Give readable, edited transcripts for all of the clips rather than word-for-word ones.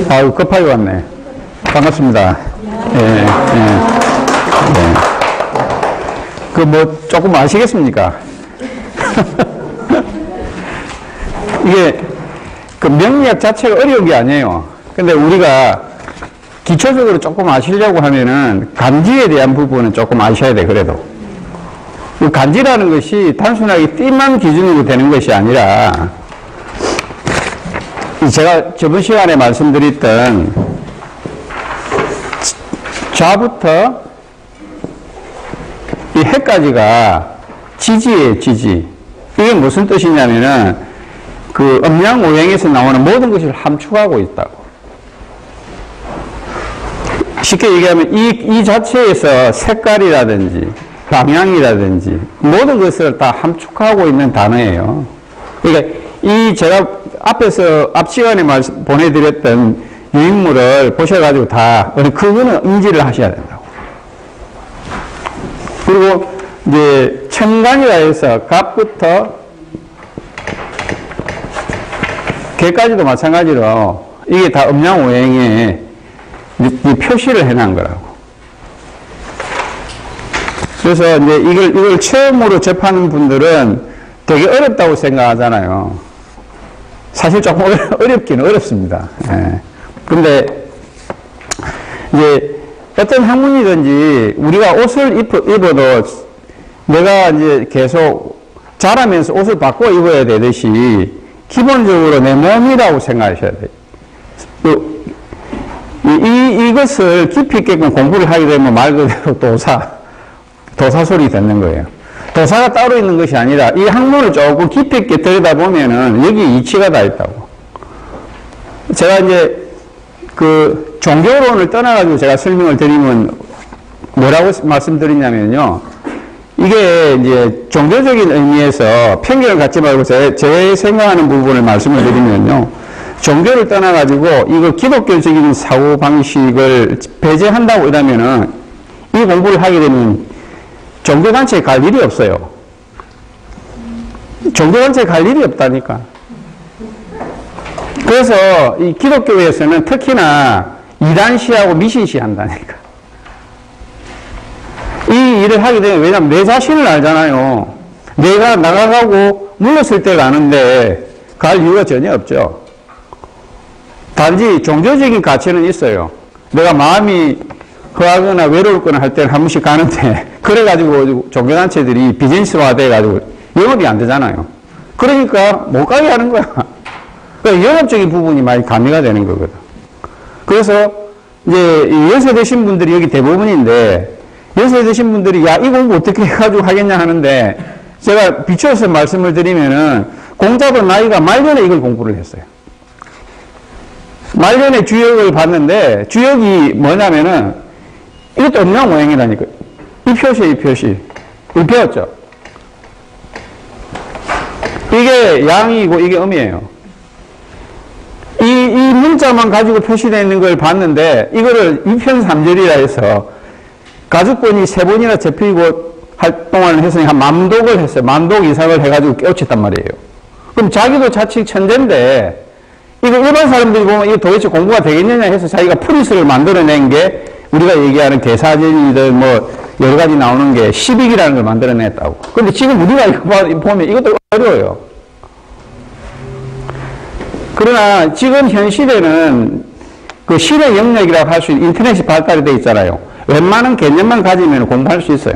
아유, 급하게 왔네. 반갑습니다. 예, 예, 예. 그 뭐, 조금 아시겠습니까? 이게, 그 명리학 자체가 어려운 게 아니에요. 근데 우리가 기초적으로 조금 아시려고 하면은 간지에 대한 부분은 조금 아셔야 돼, 그래도. 그 간지라는 것이 단순하게 띠만 기준으로 되는 것이 아니라, 제가 저번 시간에 말씀드렸던 좌부터 이 해까지가 지지예요, 지지. 이게 무슨 뜻이냐면은 그 음양오행에서 나오는 모든 것을 함축하고 있다고. 쉽게 얘기하면 이 자체에서 색깔이라든지 방향이라든지 모든 것을 다 함축하고 있는 단어예요. 그러니까 이 제가 앞에서 앞 시간에 보내드렸던 유인물을 보셔가지고 다 그거는 인지를 하셔야 된다고. 그리고 이제 천간이라 해서 갑부터 개까지도 마찬가지로 이게 다 음양오행에 표시를 해놓은 거라고. 그래서 이제 이걸 처음으로 접하는 분들은 되게 어렵다고 생각하잖아요. 사실 조금 어렵긴 어렵습니다. 예. 근데 이제 어떤 학문이든지 우리가 옷을 입어도 내가 이제 계속 자라면서 옷을 바꿔 입어야 되듯이 기본적으로 내 몸이라고 생각하셔야 돼요. 이것을 깊이 있게끔 공부를 하게 되면 말 그대로 도사소리 듣는 거예요. 도사가 따로 있는 것이 아니라 이 학문을 조금 깊이 있게 들여다보면은 여기 이치가 다 있다고. 제가 이제 그 종교론을 떠나가지고 제가 설명을 드리면 뭐라고 말씀드리냐면요. 이게 이제 종교적인 의미에서 편견을 갖지 말고 제 생각하는 부분을 말씀을 드리면요. 종교를 떠나가지고 이거 기독교적인 사고방식을 배제한다고 이러면은 이 공부를 하게 되면 종교단체에 갈 일이 없어요. 종교단체에 갈 일이 없다니까. 그래서 이 기독교에서는 특히나 이단시하고 미신시 한다니까. 이 일을 하게 되면, 왜냐면 내 자신을 알잖아요. 내가 나가가고 물렀을 때 가는데 갈 이유가 전혀 없죠. 단지 종교적인 가치는 있어요. 내가 마음이 허하거나 외로울거나 할 때는 한 번씩 가는데, 그래가지고 종교단체들이 비즈니스화 돼가지고 영업이 안 되잖아요. 그러니까 못 가게 하는 거야. 그러니까 영업적인 부분이 많이 가미가 되는 거거든. 그래서 이제 연세 드신 분들이 여기 대부분인데, 연세 드신 분들이 야, 이 공부 어떻게 해가지고 하겠냐 하는데, 제가 비추어서 말씀을 드리면은 공자도 나이가 말년에 이걸 공부를 했어요. 말년에 주역을 봤는데, 주역이 뭐냐면은 이것도 음양오행이라니까. 이 표시에 이 표시. 이거 배웠죠? 이게 양이고 이게 음이에요. 이 문자만 가지고 표시되어 있는 걸 봤는데, 이거를 2편 3절이라 해서 가죽권이 3번이나 접히고 활동을 했으니 한 만독을 했어요. 만독 이상을 해가지고 깨우쳤단 말이에요. 그럼 자기도 자칫 천재인데, 이거 일반 사람들이 보면 이게 도대체 공부가 되겠느냐 해서 자기가 프리스를 만들어낸 게 우리가 얘기하는 계사전이들 뭐 여러 가지 나오는 게 10익이라는 걸 만들어냈다고. 근데 지금 우리가 이거 보면 이것도 어려워요. 그러나 지금 현 시대는 그 시대 영역이라고 할 수 있는 인터넷이 발달이 되어 있잖아요. 웬만한 개념만 가지면 공부할 수 있어요.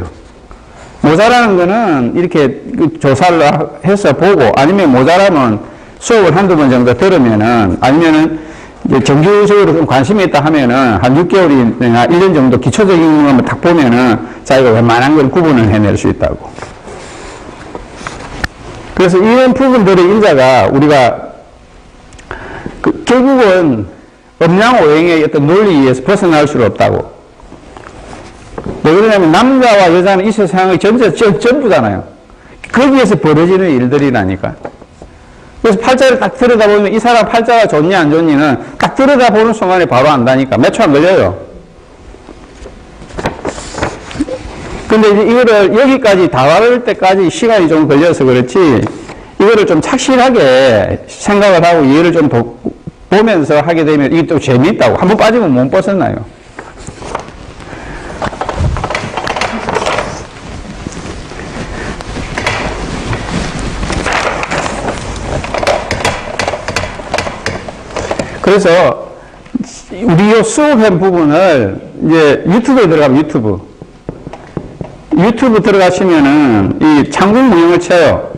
모자라는 거는 이렇게 조사를 해서 보고, 아니면 모자라면 수업을 한두 번 정도 들으면은, 아니면은 이제 정규적으로 좀 관심이 있다 하면은 한 6개월이나 1년 정도 기초적인 것만 딱 보면은 자기가 웬만한 걸 구분을 해낼 수 있다고. 그래서 이런 부분들의 인자가 우리가 결국은 음양오행의 어떤 논리에 의해서 벗어날 수는 없다고. 왜 그러냐면 남자와 여자는 이 세상의 전부잖아요. 거기에서 벌어지는 일들이라니까. 그래서 팔자를 딱 들여다보면 이 사람 팔자가 좋니 안 좋니는 딱 들여다보는 순간에 바로 안다니까. 몇 초 안 걸려요. 근데 이제 이거를 여기까지 다가올 때까지 시간이 좀 걸려서 그렇지, 이거를 좀 착실하게 생각을 하고 이해를 좀 보면서 하게 되면 이게 또 재미있다고. 한번 빠지면 못 벗어나요. 그래서 우리 요 수업한 부분을 이제 유튜브에 들어가면 유튜브 들어가시면은 이 창국 무용을 쳐요.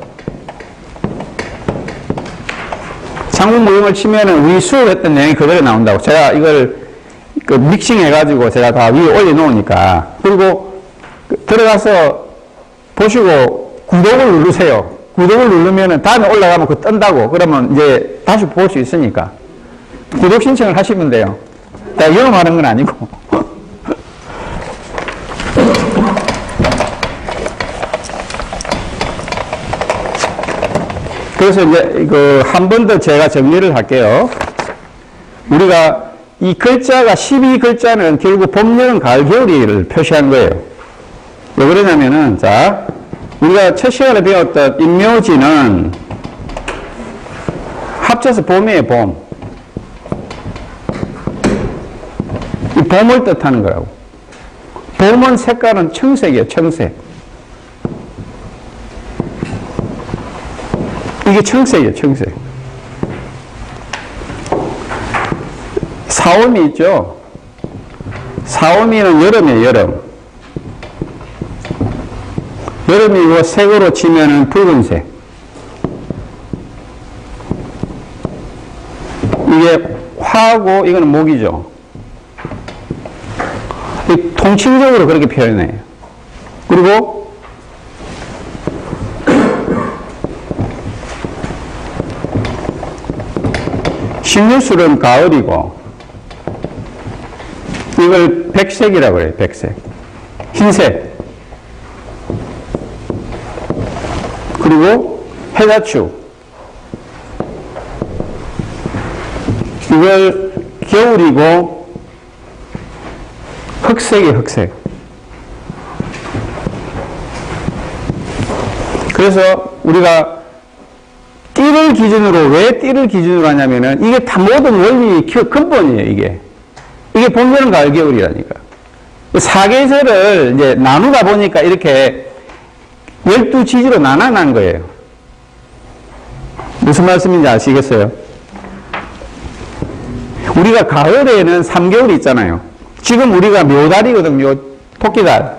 창국 무용을 치면은 우리 수업했던 내용이 그대로 나온다고. 제가 이걸 그 믹싱 해가지고 제가 다 위에 올려놓으니까. 그리고 들어가서 보시고 구독을 누르세요. 구독을 누르면은 다음에 올라가면 그거 뜬다고. 그러면 이제 다시 볼 수 있으니까. 구독 신청을 하시면 돼요. 나 영업하는 건 아니고. 그래서 이제 한 번 더 제가 정리를 할게요. 우리가 이 글자가 12글자는 결국 봄, 여름, 가을, 겨울을 표시한 거예요. 왜 그러냐면은, 자, 우리가 첫 시간에 배웠던 인묘지는 합쳐서 봄이에요, 봄. 이 봄을 뜻하는 거라고. 봄은 색깔은 청색이에요, 청색. 이게 청색이에요, 청색. 사오미 있죠? 사오미는 여름이에요, 여름. 여름이고 색으로 치면은 붉은색. 이게 화고 이거는 목이죠. 통칭적으로 그렇게 표현해요. 그리고 식물술은 가을이고 이걸 백색이라고 그래요. 백색. 흰색. 그리고 해자추. 이걸 겨울이고 흑색이에요. 흑색. 그래서 우리가 띠를 기준으로, 왜 띠를 기준으로 하냐면은 이게 다 모든 원리 근본이에요. 이게 봄, 여름, 가을, 겨울이라니까. 사계절을 이제 나누다 보니까 이렇게 12지지로 나눠난 거예요. 무슨 말씀인지 아시겠어요? 우리가 가을에는 3개월이 있잖아요. 지금 우리가 묘달이거든요. 토끼달.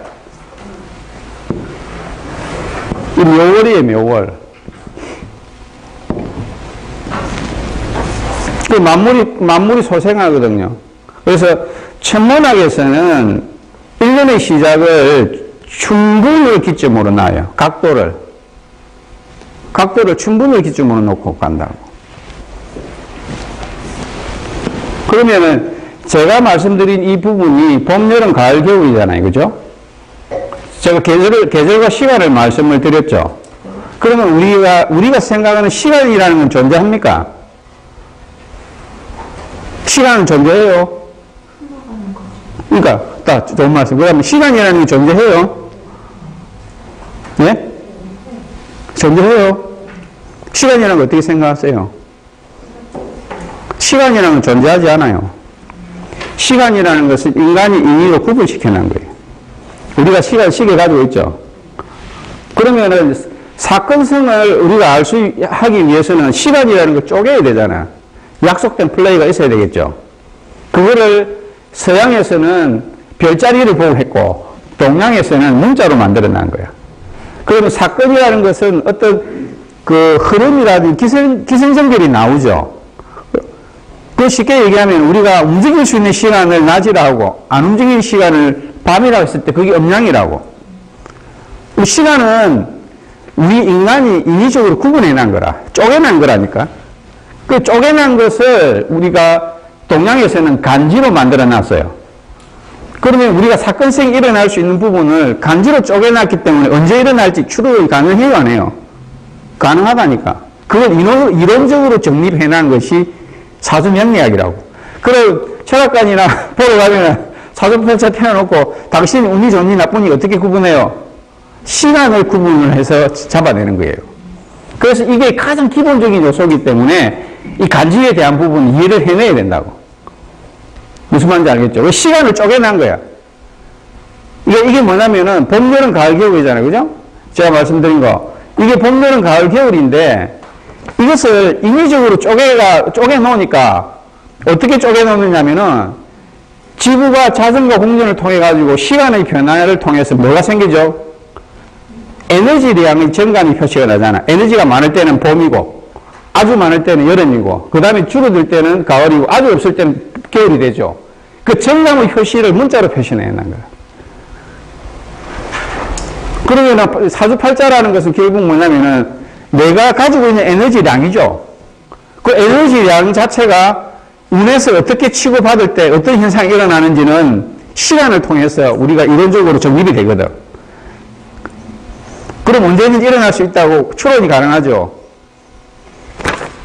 이 묘월이에요, 묘월. 그 만물이 소생하거든요. 그래서 천문학에서는 1년의 시작을 춘분을 기점으로 놔요. 각도를 춘분을 기점으로 놓고 간다고. 그러면은 제가 말씀드린 이 부분이 봄, 여름, 가을, 겨울이잖아요. 그죠? 제가 계절과 시간을 말씀을 드렸죠. 그러면 우리가 생각하는 시간이라는 건 존재합니까? 시간은 존재해요. 그러니까, 딱 좋은 말씀. 그러면 시간이라는 게 존재해요. 네? 존재해요. 시간이라는 거 어떻게 생각하세요? 시간이라는 건 존재하지 않아요. 시간이라는 것은 인간이 임의로 구분시켜놓은 거예요. 우리가 시계 가지고 있죠. 그러면은 사건성을 우리가 알 수 하기 위해서는 시간이라는 걸 쪼개야 되잖아. 약속된 플레이가 있어야 되겠죠. 그거를 서양에서는 별자리를 보고 했고 동양에서는 문자로 만들어 난 거야. 그러면 사건이라는 것은 어떤 그 흐름이라든지 기생성들이 나오죠. 그 쉽게 얘기하면 우리가 움직일 수 있는 시간을 낮이라 하고 안 움직이는 시간을 밤이라고 했을 때 그게 음양이라고. 시간은 우리 인간이 인위적으로 구분해낸 거라. 쪼개낸 거라니까. 그 쪼개낸 것을 우리가 동양에서는 간지로 만들어 놨어요. 그러면 우리가 사건성이 일어날 수 있는 부분을 간지로 쪼개놨기 때문에 언제 일어날지 추론이 가능해요, 안 해요? 가능하다니까. 그걸 이론적으로 정립해놓은 것이 사주명리학이라고. 그리고 철학관이나 보러 가면 사주편차 펴놓고 당신이 운이 좋니 나쁘니 어떻게 구분해요? 시간을 구분을 해서 잡아내는 거예요. 그래서 이게 가장 기본적인 요소이기 때문에 이 간직에 대한 부분 이해를 해내야 된다고. 무슨 말인지 알겠죠? 시간을 쪼개난 거야. 이게 뭐냐면은 봄, 여름, 가을, 겨울이잖아요. 그죠? 제가 말씀드린 거. 이게 봄, 여름, 가을, 겨울인데 이것을 인위적으로 쪼개놓으니까 어떻게 쪼개놓느냐면은 지구가 자전거 공전을 통해 가지고 시간의 변화를 통해서 뭐가 생기죠? 에너지량의 정간이 표시가 나잖아. 에너지가 많을 때는 봄이고 아주 많을 때는 여름이고 그 다음에 줄어들 때는 가을이고 아주 없을 때는 겨울이 되죠. 그 정감의 표시를 문자로 표시해낸 거야. 그러면 사주팔자라는 것은 결국 뭐냐면은 내가 가지고 있는 에너지량이죠. 그 에너지량 자체가 운에서 어떻게 치고받을 때 어떤 현상이 일어나는지는 시간을 통해서 우리가 이론적으로 정립이 되거든. 그럼 언제든지 일어날 수 있다고 추론이 가능하죠.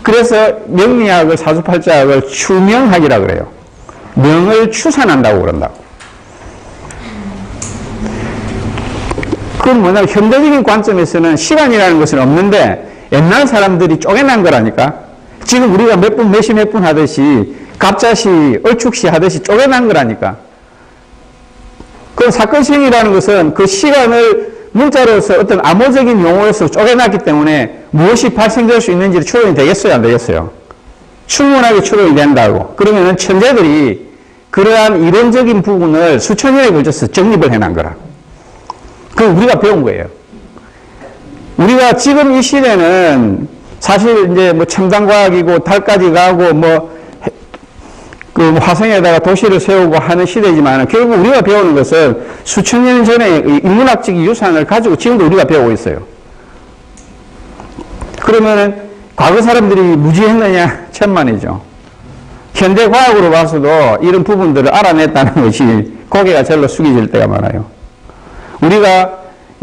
그래서 명리학을, 사주팔자학을 추명학이라고 그래요. 명을 추산한다고 그런다고. 그건 뭐냐면 현대적인 관점에서는 시간이라는 것은 없는데 옛날 사람들이 쪼개난 거라니까. 지금 우리가 몇 분, 몇 시, 몇 분 하듯이 갑자시, 얼축시 하듯이 쪼개난 거라니까. 그럼 사건시행이라는 것은 그 시간을 문자로서 어떤 암호적인 용어로서 쪼개놨기 때문에 무엇이 발생될 수 있는지 추론이 되겠어요, 안 되겠어요? 충분하게 추론이 된다고. 그러면은 천재들이 그러한 이론적인 부분을 수천 년에 걸쳐서 정립을 해놓은 거라. 그걸 우리가 배운 거예요. 우리가 지금 이 시대는 사실 이제 뭐 첨단과학이고 달까지 가고 그 화성에다가 도시를 세우고 하는 시대지만 결국 우리가 배우는 것은 수천 년 전에 인문학적 유산을 가지고 지금도 우리가 배우고 있어요. 그러면은 과거 사람들이 무지했느냐? 천만이죠. 현대 과학으로 봐서도 이런 부분들을 알아냈다는 것이 고개가 절로 숙여질 때가 많아요. 우리가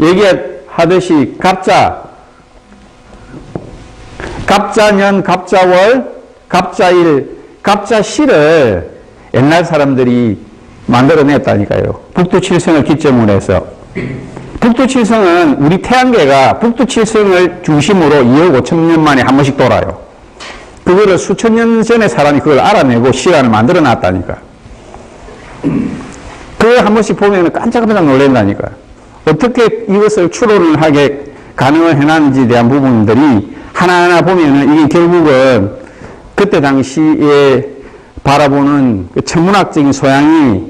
얘기하듯이 갑자년, 갑자월, 갑자일, 갑자시를 옛날 사람들이 만들어냈다니까요. 북두칠성을 기점으로 해서. 북두칠성은 우리 태양계가 북두칠성을 중심으로 2억 5천 년 만에 한 번씩 돌아요. 그거를 수천 년 전에 사람이 그걸 알아내고 시간을 만들어 놨다니까. 그걸 한 번씩 보면 깜짝깜짝 놀란다니까. 어떻게 이것을 추론을 하게 가능을 해놨는지에 대한 부분들이 하나하나 보면은 이게 결국은 그때 당시에 바라보는 그 천문학적인 소양이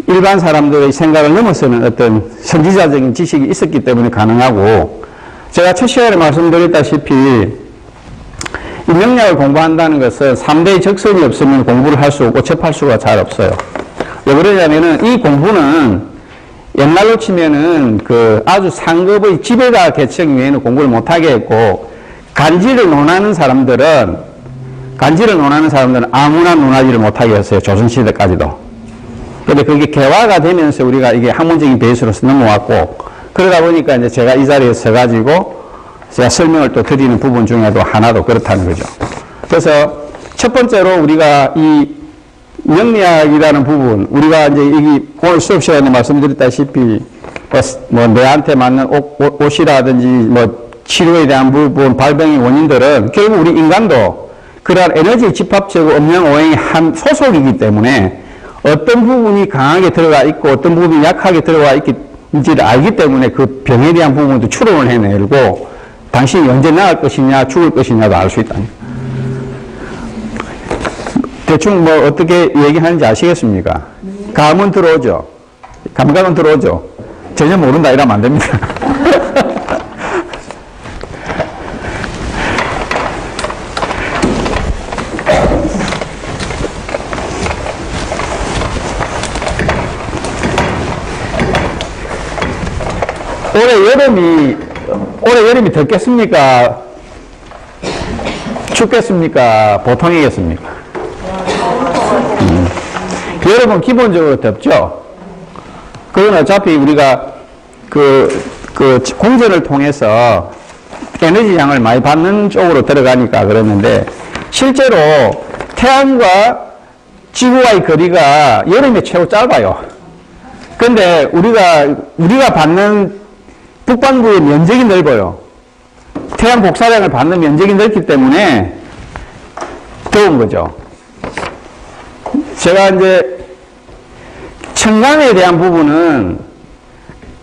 일반 사람들의 생각을 넘어서는 어떤 선지자적인 지식이 있었기 때문에 가능하고, 제가 첫 시간에 말씀드렸다시피 이 명리학을 공부한다는 것은 3대의 적성이 없으면 공부를 할 수 없고 접할 수가 잘 없어요. 왜 그러냐면은 이 공부는 옛날로 치면은 그 아주 상급의 지배자 계층 외에는 공부를 못하게 했고, 간지를 논하는 사람들은 아무나 논하지를 못하게 했어요. 조선시대까지도. 근데 그게 개화가 되면서 우리가 이게 학문적인 베이스로서 넘어왔고, 그러다 보니까 이제 제가 이 자리에 서가지고 제가 설명을 또 드리는 부분 중에도 하나도 그렇다는 거죠. 그래서 첫 번째로 우리가 이 명리학이라는 부분, 우리가 이제 여기 오늘 수업 시간에 말씀드렸다시피 뭐 내한테 맞는 옷이라든지 뭐 치료에 대한 부분, 발병의 원인들은 결국 우리 인간도 그러한 에너지 집합체고 음양오행의 한 소속이기 때문에 어떤 부분이 강하게 들어가 있고 어떤 부분이 약하게 들어가 있는지를 알기 때문에 그 병에 대한 부분도 추론을 해내고 당신이 언제 나을 것이냐 죽을 것이냐도 알 수 있다. 대충 뭐 어떻게 얘기하는지 아시겠습니까? 감은 들어오죠. 감각은 들어오죠. 전혀 모른다 이러면 안 됩니다. 올해 여름이 덥겠습니까? 춥겠습니까? 보통이겠습니까? 여름은 기본적으로 덥죠? 그건 어차피 우리가 그 공전을 통해서 에너지 양을 많이 받는 쪽으로 들어가니까 그러는데, 실제로 태양과 지구와의 거리가 여름에 최고 짧아요. 근데 우리가 받는 북반구의 면적이 넓어요. 태양 복사량을 받는 면적이 넓기 때문에 더운 거죠. 제가 이제 천간에 대한 부분은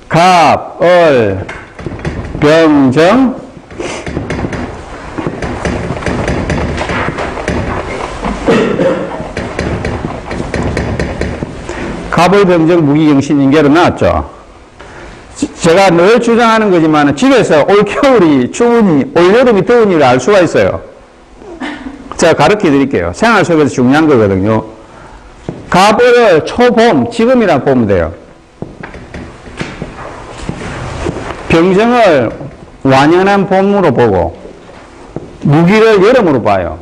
갑, 을, 병, 정, 갑을, 병정, 무기경신, 인계로 나왔죠. 제가 늘 주장하는 거지만 집에서 올겨울이 추우니 올여름이 더우니를 알 수가 있어요. 제가 가르쳐 드릴게요. 생활 속에서 중요한 거거든요. 갑을 초봄, 지금이라 보면 돼요. 병정을 완연한 봄으로 보고 무기를 여름으로 봐요.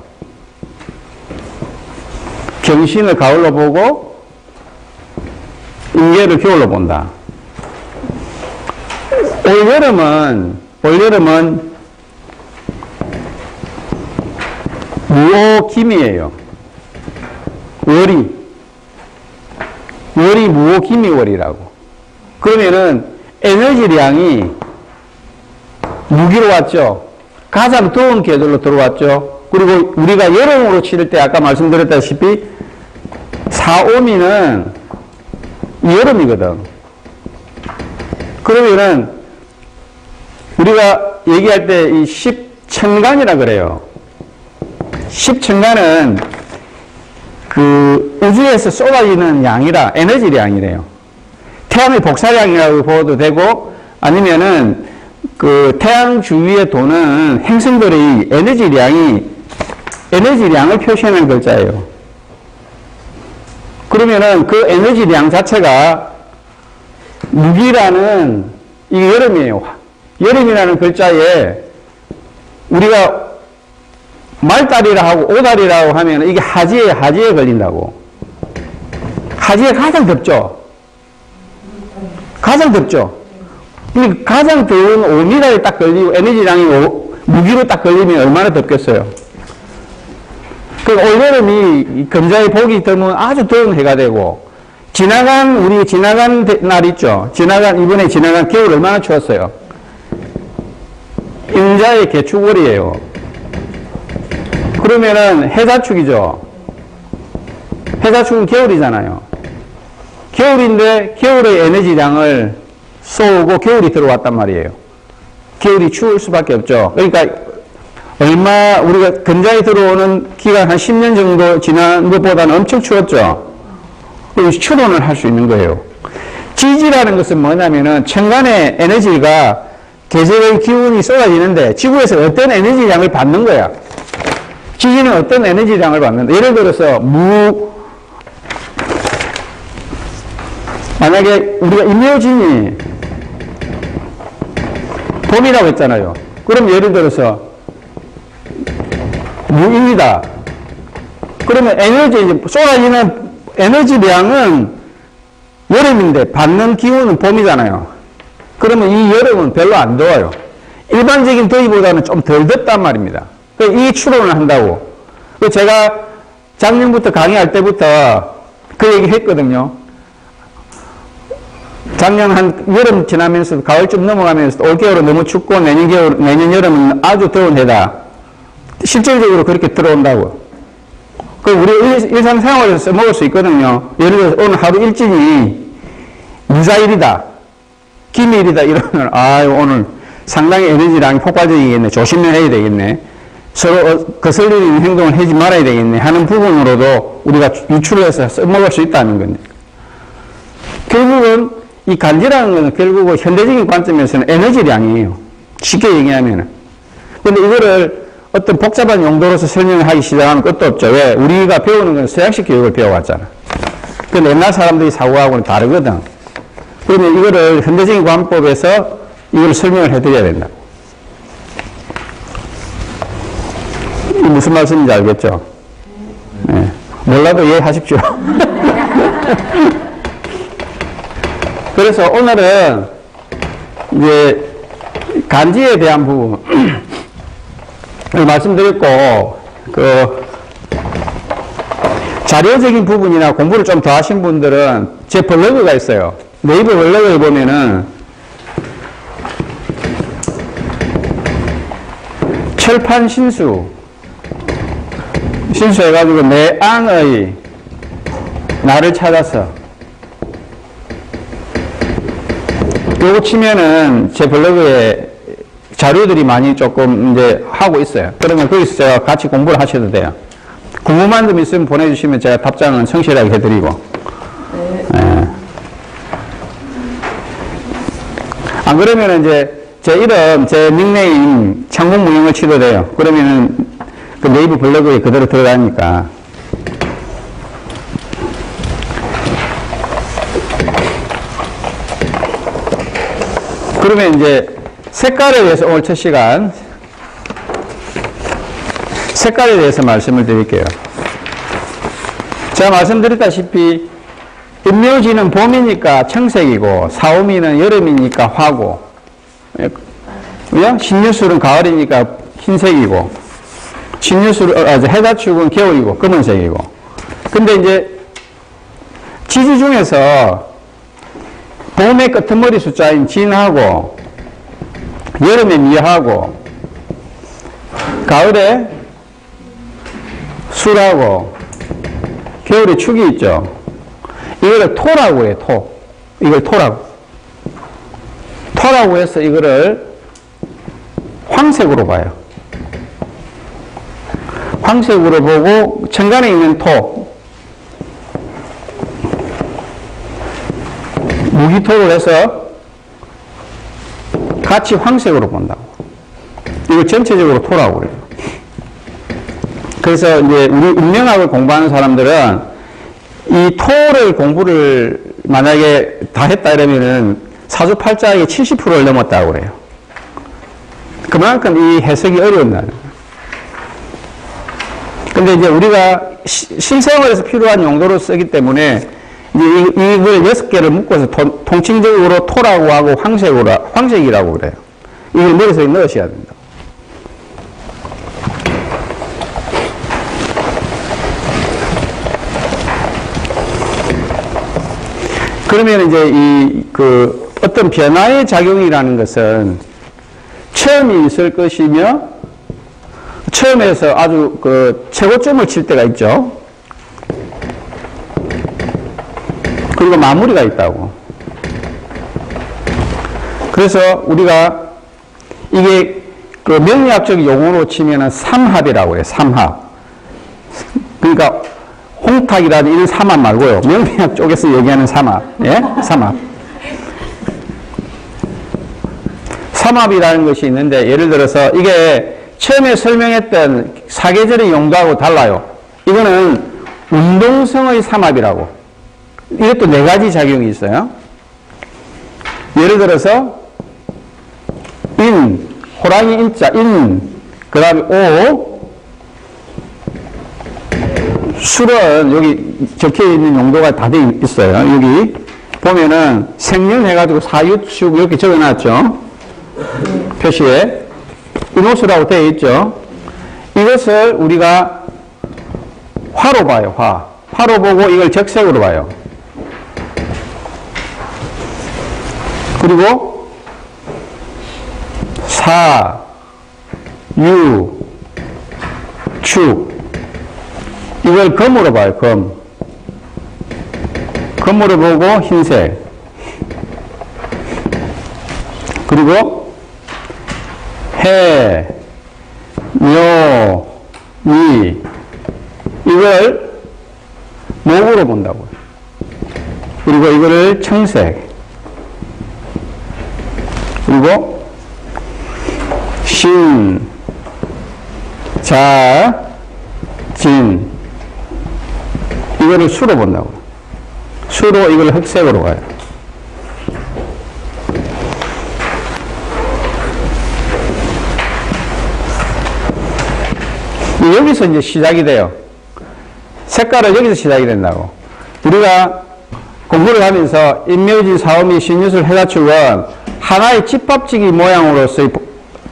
경신을 가을로 보고 인계를 겨울로 본다. 올여름은 무오김이에요. 월이 무오김이월이라고. 그러면은 에너지량이 무기로 왔죠. 가장 더운 계절로 들어왔죠. 그리고 우리가 여름으로 치를 때 아까 말씀드렸다시피 4오미는 여름이거든. 그러면은 우리가 얘기할 때 이 10천간이라 그래요. 10천간은 그 우주에서 쏟아지는 양이라 에너지량이래요. 태양의 복사량이라고 보아도 되고 아니면은 그 태양 주위에 도는 행성들의 에너지량을 표시하는 글자예요. 그러면은 그 에너지량 자체가 무기라는 이게 여름이에요. 여름이라는 글자에 우리가 말달이라 하고 오달이라고 하면 이게 하지에 걸린다고. 하지에 가장 덥죠. 가장 덥죠. 가장 더운 오미달에 딱 걸리고 에너지량이 무기로 딱 걸리면 얼마나 덥겠어요. 그 올여름이 금자의 복이 들면 아주 더운 해가 되고 지나간 날 있죠. 이번에 지나간 겨울 얼마나 추웠어요. 임자의 개축월이에요. 그러면은 해자축이죠. 해자축은 겨울이잖아요. 겨울인데 겨울의 에너지량을 쏘고 겨울이 들어왔단 말이에요. 겨울이 추울 수밖에 없죠. 그러니까 우리가 금자에 들어오는 기간 한 10년 정도 지난 것보다는 엄청 추웠죠. 추론을 할 수 있는 거예요. 지지라는 것은 뭐냐면은 천간의 에너지가 계절의 기운이 쏟아지는데 지구에서 어떤 에너지량을 받는 거야. 지지는 어떤 에너지량을 받는다. 예를 들어서 만약에 우리가 임묘진이 봄이라고 했잖아요. 그럼 예를 들어서 무인이다. 그러면 쏟아지는 에너지량은 여름인데 받는 기온은 봄이잖아요. 그러면 이 여름은 별로 안 더워요. 일반적인 더위보다는 좀 덜 덥단 말입니다. 이 추론을 한다고. 제가 작년부터 강의할 때부터 그 얘기 했거든요. 작년 한 여름 지나면서 가을쯤 넘어가면서 올겨울은 너무 춥고 내년 여름은 아주 더운 해다. 실질적으로 그렇게 들어온다고. 우리 일상생활에서 써먹을 수 있거든요. 예를 들어서 오늘 하루 일진이 무자일이다. 기밀이다. 이러면 오늘 상당히 에너지량이 폭발적이겠네. 조심을 해야 되겠네. 서로 거슬리는 행동을 하지 말아야 되겠네 하는 부분으로도 우리가 유출을 해서 써먹을 수 있다는 겁니다. 결국은 이 간지라는 것은 결국은 현대적인 관점에서는 에너지량이에요. 쉽게 얘기하면은. 근데 이거를 어떤 복잡한 용도로서 설명을 하기 시작하면 끝도 없죠. 왜? 우리가 배우는 건 서양식 교육을 배워왔잖아. 근데 옛날 사람들이 사고하고는 다르거든. 그러면 이거를 현대적인 관법에서 이걸 설명을 해드려야 된다. 무슨 말씀인지 알겠죠? 네. 몰라도 이해하십시오. 그래서 오늘은 이제 간지에 대한 부분을 말씀드렸고, 자료적인 부분이나 공부를 좀 더 하신 분들은 제 블로그가 있어요. 네이버 블로그에 보면은 철판신수 신수해가지고 내 안의 나를 찾았어. 요거 치면은 제 블로그에 자료들이 많이 조금 이제 하고 있어요. 그러면 거기서 제가 같이 공부를 하셔도 돼요. 궁금한 점 있으면 보내주시면 제가 답장은 성실하게 해드리고. 네. 안 그러면은 이제 제 이름, 제 닉네임 창공무용을 치도 돼요. 그러면은 그 네이버 블로그에 그대로 들어가니까. 그러면 이제 색깔에 대해서 오늘 첫 시간 색깔에 대해서 말씀을 드릴게요. 제가 말씀드렸다시피 임묘지는 봄이니까 청색이고 사오미는 여름이니까 화고 신유술은 가을이니까 흰색이고 해자축은 겨울이고 검은색이고. 근데 이제 지지 중에서 봄의 끄트머리 숫자인 진하고 여름에 미하고 가을에 술하고 겨울에 축이 있죠. 이거를 토라고 해요. 토. 이걸 토라고. 토라고 해서 이거를 황색으로 봐요. 황색으로 보고 천간에 있는 토 무기토를 해서 같이 황색으로 본다고. 이거 전체적으로 토라고 그래요. 그래서 이제 우리 운명학을 공부하는 사람들은 이 토를 공부를 만약에 다 했다 이러면은 사주팔자의 70%를 넘었다고 그래요. 그만큼 이 해석이 어려운다는 거예요. 근데 이제 우리가 실생활에서 필요한 용도로 쓰기 때문에 이제 이걸 6개를 묶어서 통칭적으로 토라고 하고 황색이라고 그래요. 이걸 머릿속에 넣으셔야 된다. 그러면 이제 어떤 변화의 작용이라는 것은 처음이 있을 것이며 처음에서 아주 최고점을 칠 때가 있죠. 그리고 마무리가 있다고. 그래서 우리가 이게 명리학적 용어로 치면은 삼합이라고 해요. 삼합. 그러니까 홍탁이라든 이런 삼합 말고요. 명리학 쪽에서 얘기하는 삼합. 예? 삼합. 삼합이라는 것이 있는데 예를 들어서 이게 처음에 설명했던 사계절의 용도하고 달라요. 이거는 운동성의 삼합이라고. 이것도 4가지 작용이 있어요. 예를 들어서 인, 호랑이 인자, 인, 그 다음에 오, 술은 여기 적혀있는 용도가 다 돼 있어요. 여기 보면은 생년해가지고 사유축 이렇게 적어놨죠. 표시에. 인호수라고 되어 있죠. 이것을 우리가 화로 봐요. 화로 보고 이걸 적색으로 봐요. 그리고 사, 유, 축 이걸 금으로 봐요. 금으로 보고 흰색. 그리고 해, 묘, 미 이걸 목으로 본다고요. 그리고 이거를 청색. 그리고 신, 자, 진 이거를 수로 본다고요. 수로 이걸 흑색으로 가요. 여기서 이제 시작이 돼요. 색깔은 여기서 시작이 된다고. 우리가 공부를 하면서 인묘지, 사오미, 신유술, 해자축은 하나의 집합지기 모양으로서의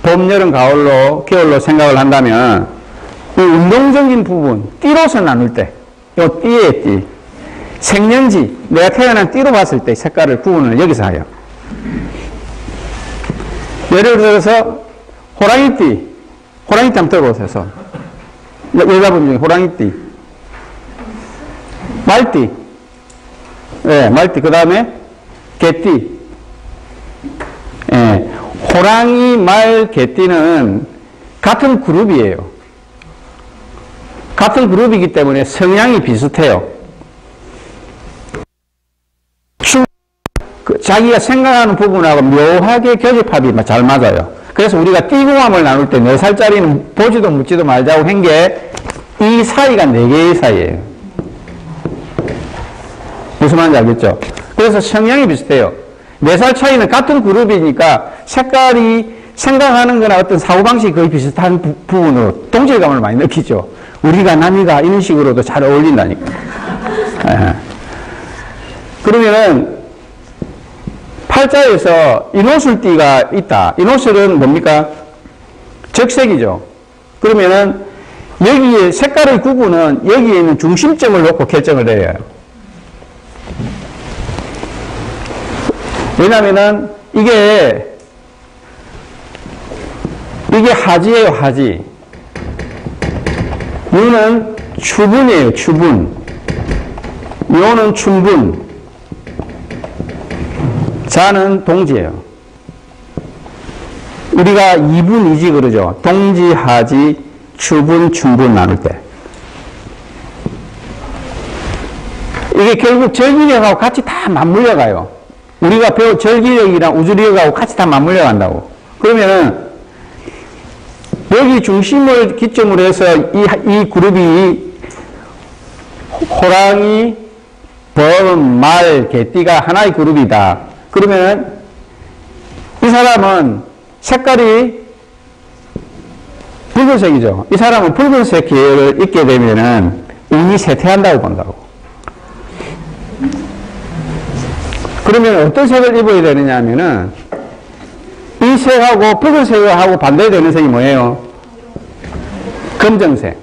봄, 여름, 가을로, 겨울로 생각을 한다면 이 운동적인 부분, 띠로서 나눌 때, 이 띠의 띠, 생년지, 내가 태어난 띠로 봤을 때 색깔을 구분을 여기서 해요. 예를 들어서 호랑이띠 한번 들어보세요. 여자분 중에 호랑이띠. 말띠. 네, 말띠. 그 다음에 개띠. 예, 호랑이, 말, 개띠는 같은 그룹이에요. 같은 그룹이기 때문에 성향이 비슷해요. 자기가 생각하는 부분하고 묘하게 교집합이 잘 맞아요. 그래서 우리가 띠궁합을 나눌 때 4살짜리는 보지도 묻지도 말자고 한 게 이 사이가 4개의 사이예요. 무슨 말인지 알겠죠? 그래서 성향이 비슷해요. 4살 차이는 같은 그룹이니까 색깔이 생각하는 거나 어떤 사고방식이 거의 비슷한 부분으로 동질감을 많이 느끼죠. 우리가 남이가 이런 식으로도 잘 어울린다니까. 그러면은 팔자에서 인호술띠가 있다. 인호술은 뭡니까? 적색이죠. 그러면은 여기에 색깔의 구분은 여기에 있는 중심점을 놓고 결정을 해야 해요. 왜냐면은 이게 하지예요, 하지. 요는 추분이에요, 추분. 요는 춘분. 자는 동지예요. 우리가 이분이지 그러죠. 동지, 하지, 추분, 춘분 나눌 때. 이게 결국 절기력하고 같이 다 맞물려 가요. 우리가 배운 절기력이랑 우주력하고 같이 다 맞물려 간다고. 그러면은 여기 중심을 기점으로 해서 이 그룹이 호랑이, 범, 말, 개띠가 하나의 그룹이다. 그러면 이 사람은 색깔이 붉은색이죠. 이 사람은 붉은색 계열을 입게 되면은 운이 쇠퇴한다고 본다고. 그러면 어떤 색을 입어야 되느냐 하면은 이 색하고 붉은색하고 반대되는 색이 뭐예요? 검정색.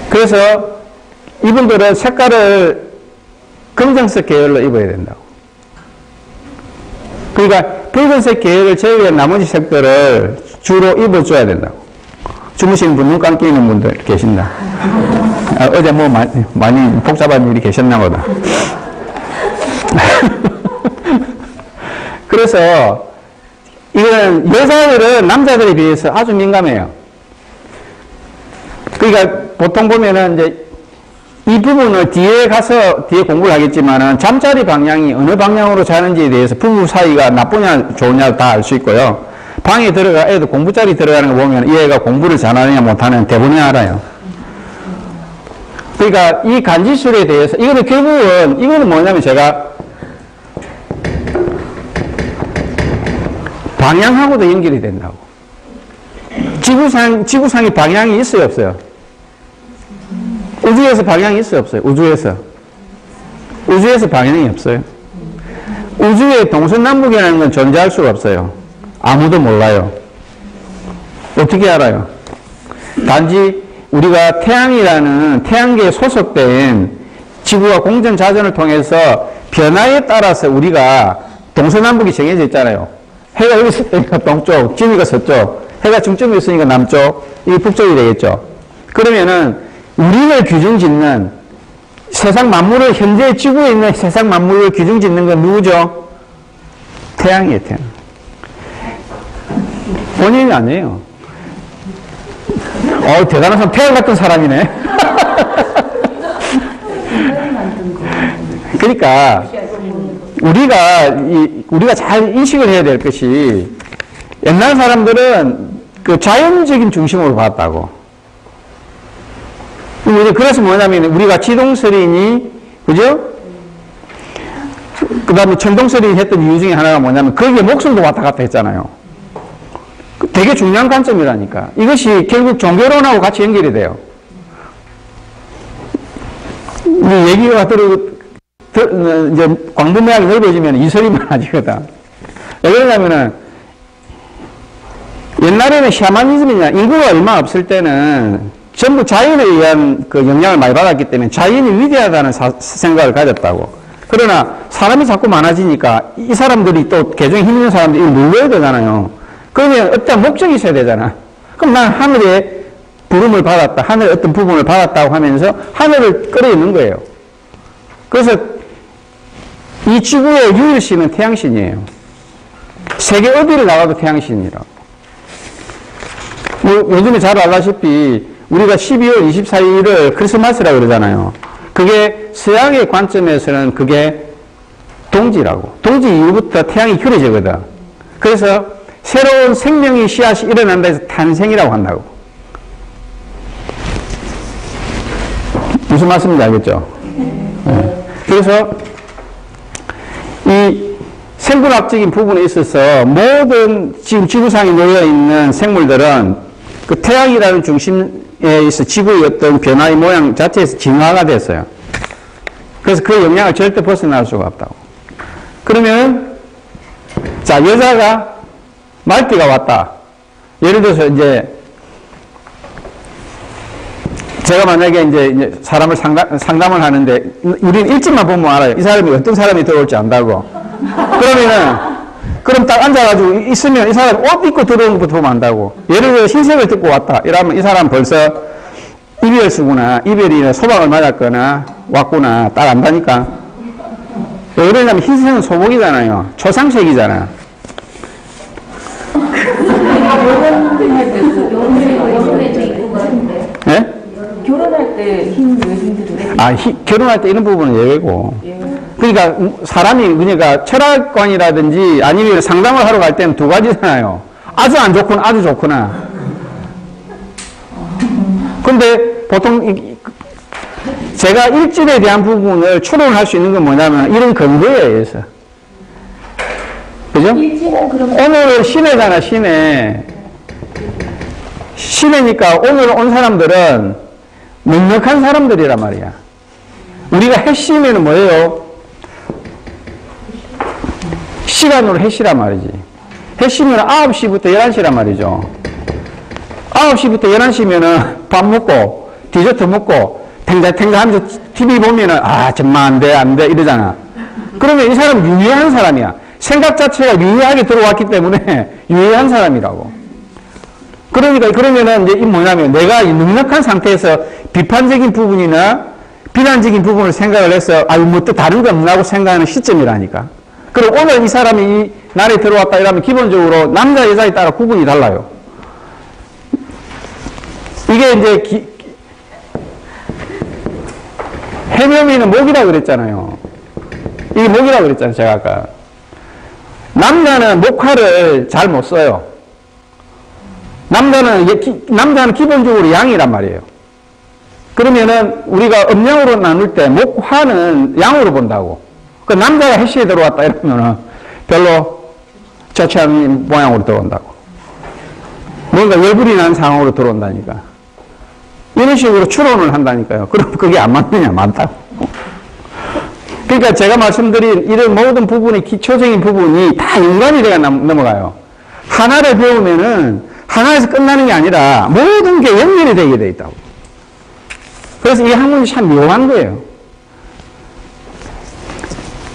그래서 이분들은 색깔을 검정색 계열로 입어야 된다고. 그러니까 붉은색 계열을 제외한 나머지 색들을 주로 입어줘야 된다고. 주무시는 분, 눈 감고 있는 분들 계신다. 어제 뭐 많이 복잡한 일이 계셨나 보다. 그래서 이거는 여자들은 남자들에 비해서 아주 민감해요. 그러니까 보통 보면은 이제 이 부분을 뒤에 가서 뒤에 공부를 하겠지만은 잠자리 방향이 어느 방향으로 자는지에 대해서 부부 사이가 나쁘냐 좋으냐 다 알 수 있고요. 방에 들어가 애들 공부자리 들어가는 거 보면 이 애가 공부를 잘하느냐 못하느냐 대부분이 알아요. 그러니까 이 간지술에 대해서 이거는 결국은 이거는 뭐냐면 제가 방향하고도 연결이 된다고. 지구상의 방향이 있어요, 없어요? 우주에서 방향이 있어요, 없어요? 우주에서 방향이 없어요. 우주에 동서남북이라는 건 존재할 수가 없어요. 아무도 몰라요. 어떻게 알아요? 단지 우리가 태양이라는 태양계에 소속된 지구와 공전자전을 통해서 변화에 따라서 우리가 동서남북이 정해져 있잖아요. 해가 여기 있으니까 동쪽, 지구가 서쪽, 해가 중점에 있으니까 남쪽, 이게 북쪽이 되겠죠. 그러면은 우리를 규정짓는 세상 만물을, 현재 지구에 있는 세상 만물을 규정짓는 건 누구죠? 태양이에요, 태양. 본인이 아니에요. 대단한 사람, 태양 같은 사람이네. 그러니까 우리가 잘 인식을 해야 될 것이 옛날 사람들은 그 자연적인 중심으로 봤다고. 그래서 뭐냐면 우리가 지동설인이 그죠? 그 다음에 천동설인이 했던 이유 중에 하나가 뭐냐면 거기에 목숨도 왔다 갔다 했잖아요. 되게 중요한 관점이라니까. 이것이 결국 종교론하고 같이 연결이 돼요. 우리 얘기가 이제 광범위하게 넓어지면 이설이 많아지거든. 왜 그러냐면은 옛날에는 샤머니즘이냐 인구가 얼마 없을 때는 전부 자연에 의한 그 영향을 많이 받았기 때문에 자연이 위대하다는 생각을 가졌다고. 그러나 사람이 자꾸 많아지니까 이 사람들이 또 개종에 힘 있는 사람들이 이걸 눌러야 되잖아요. 그러면 어떤 목적이 있어야 되잖아. 그럼 난 하늘에 구름을 받았다, 하늘의 어떤 부분을 받았다고 하면서 하늘을 끌어있는 거예요. 그래서 이 지구의 유일신은 태양신이에요. 세계 어디를 나가도 태양신이라고. 뭐 요즘에 잘 알다시피 우리가 12월 24일을 크리스마스라고 그러잖아요. 그게 서양의 관점에서는 그게 동지라고. 동지 이후부터 태양이 켜져거든. 그래서 새로운 생명의 씨앗이 일어난다 해서 탄생이라고 한다고. 무슨 말씀인지 알겠죠? 네. 그래서 이 생물학적인 부분에 있어서 모든 지금 지구상에 놓여있는 생물들은 그 태양이라는 중심에 있어 지구의 어떤 변화의 모양 자체에서 진화가 됐어요. 그래서 그 영향을 절대 벗어날 수가 없다고. 그러면, 자, 여자가 말띠가 왔다. 예를 들어서 이제, 제가 만약에 이제 사람을 상담을 하는데, 우리는 일찍만 보면 알아요. 이 사람이 어떤 사람이 들어올지 안다고. 그럼 딱 앉아가지고 있으면 이 사람 옷 입고 들어오는 것부터 보면 안다고. 예를 들어 흰색을 듣고 왔다. 이러면 이 사람 벌써 이별수구나, 이별이나 소방을 맞았거나 왔구나, 딱 안다니까. 왜 그러냐면 흰색은 소복이잖아요. 초상색이잖아. 네? 결혼할 때 흰 여신들은? 결혼할 때 이런 부분은 예외고. 그러니까 사람이 그러니까 철학관이라든지 아니면 상담을 하러 갈 때는 두 가지잖아요. 아주 안 좋거나 아주 좋거나. 근데 보통 제가 일진에 대한 부분을 추론할 수 있는 건 뭐냐면 이런 근거에 의해서. 그죠? 오늘 신해잖아, 신해. 신해니까 오늘 온 사람들은 넉넉한 사람들이란 말이야. 우리가 해시면은 뭐예요? 시간으로 해시란 말이지. 해시면 9시부터 11시란 말이죠. 9시부터 11시면은 밥 먹고, 디저트 먹고, 탱자탱자 하면서 TV 보면은, 정말 안 돼, 이러잖아. 그러면 이 사람은 유해한 사람이야. 생각 자체가 유해하게 들어왔기 때문에 유해한 사람이라고. 그러니까, 그러면은 이제 이 뭐냐면 내가 이 넉넉한 상태에서 비판적인 부분이나 비난적인 부분을 생각을 해서, 뭐 또 다른 거 없나고 생각하는 시점이라니까. 그럼 오늘 이 사람이 이 날에 들어왔다 이러면 기본적으로 남자, 여자에 따라 구분이 달라요. 이게 이제 해묘미는 목이라고 그랬잖아요. 이게 목이라고 그랬잖아요, 제가 아까. 남자는 목화를 잘 못 써요. 남자는 기본적으로 양이란 말이에요. 그러면은 우리가 음양으로 나눌 때 목화는 양으로 본다고. 그 남자가 해시에 들어왔다 이러면은 별로 좋지 않은 모양으로 들어온다고. 뭔가 열불이 나는 상황으로 들어온다니까. 이런 식으로 추론을 한다니까요. 그럼 그게 안 맞느냐? 맞다고. 그러니까 제가 말씀드린 이런 모든 부분의 기초적인 부분이 다 연관이 돼야 넘어가요. 하나를 배우면은 하나에서 끝나는 게 아니라 모든 게 연결이 되게 돼 있다고. 그래서 이 학문이 참 묘한 거예요.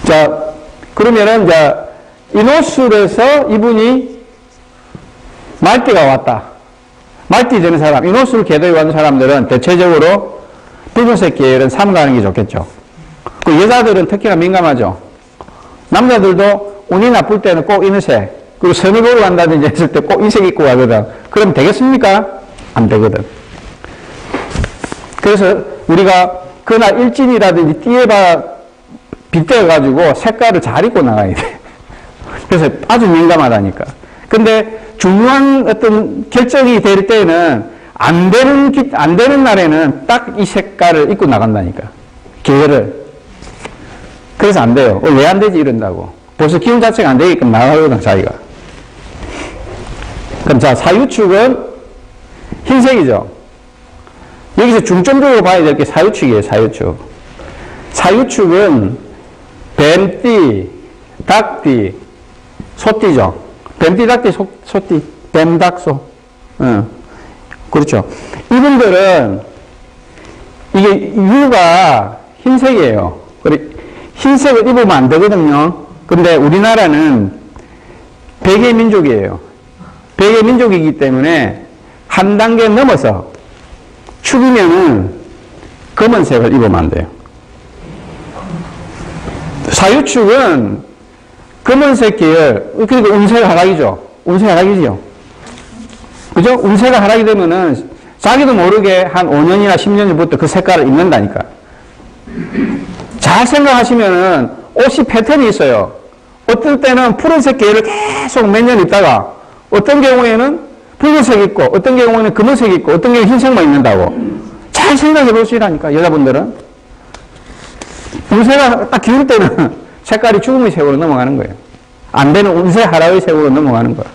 자, 그러면은, 인호술에서 이분이 말띠가 왔다. 말띠 되는 사람, 인호술 계도에 왔는 사람들은 대체적으로 붉은색 계열은 삼가하는 게 좋겠죠. 그 여자들은 특히나 민감하죠. 남자들도 운이 나쁠 때는 꼭 인색, 그리고 선을 보러 간다든지 했을 때 꼭 인색 입고 가거든. 그럼 되겠습니까? 안 되거든. 그래서 우리가 그날 일진이라든지 띠에봐 빗대어가지고 색깔을 잘 입고 나가야 돼. 그래서 아주 민감하다니까. 근데 중요한 어떤 결정이 될 때는 안 되는 날에는 딱 이 색깔을 입고 나간다니까. 계열을. 그래서 안 돼요. 왜 안 되지? 이런다고. 벌써 기운 자체가 안 되게끔 나가거든, 자기가. 그럼 자, 사유축은 흰색이죠. 여기서 중점적으로 봐야 될 게 사유축이에요, 사유축. 사유축은 뱀띠, 닭띠, 소띠죠. 뱀띠, 닭띠, 소띠, 뱀, 닭, 소. 그렇죠. 이분들은 이게 유가 흰색이에요. 흰색을 입으면 안 되거든요. 근데 우리나라는 백의 민족이에요. 백의 민족이기 때문에 한 단계 넘어서 축이면은 검은색을 입으면 안 돼요. 사유축은 검은색 계열, 그러니까 운세가 하락이죠. 운세가 하락이죠. 그죠? 운세가 하락이 되면은 자기도 모르게 한 5년이나 10년 전부터 그 색깔을 입는다니까. 잘 생각하시면은 옷이 패턴이 있어요. 어떨 때는 푸른색 계열을 계속 몇 년 입다가 어떤 경우에는 붉은색 입고 어떤 경우에는 검은색 입고 어떤 경우는 흰색만 입는다고. 잘 생각해 보시라니까 여자분들은. 운세가 딱 기울 때는 색깔이 죽음의 색으로 넘어가는 거예요. 안 되는 운세 하락의 색으로 넘어가는 거예요.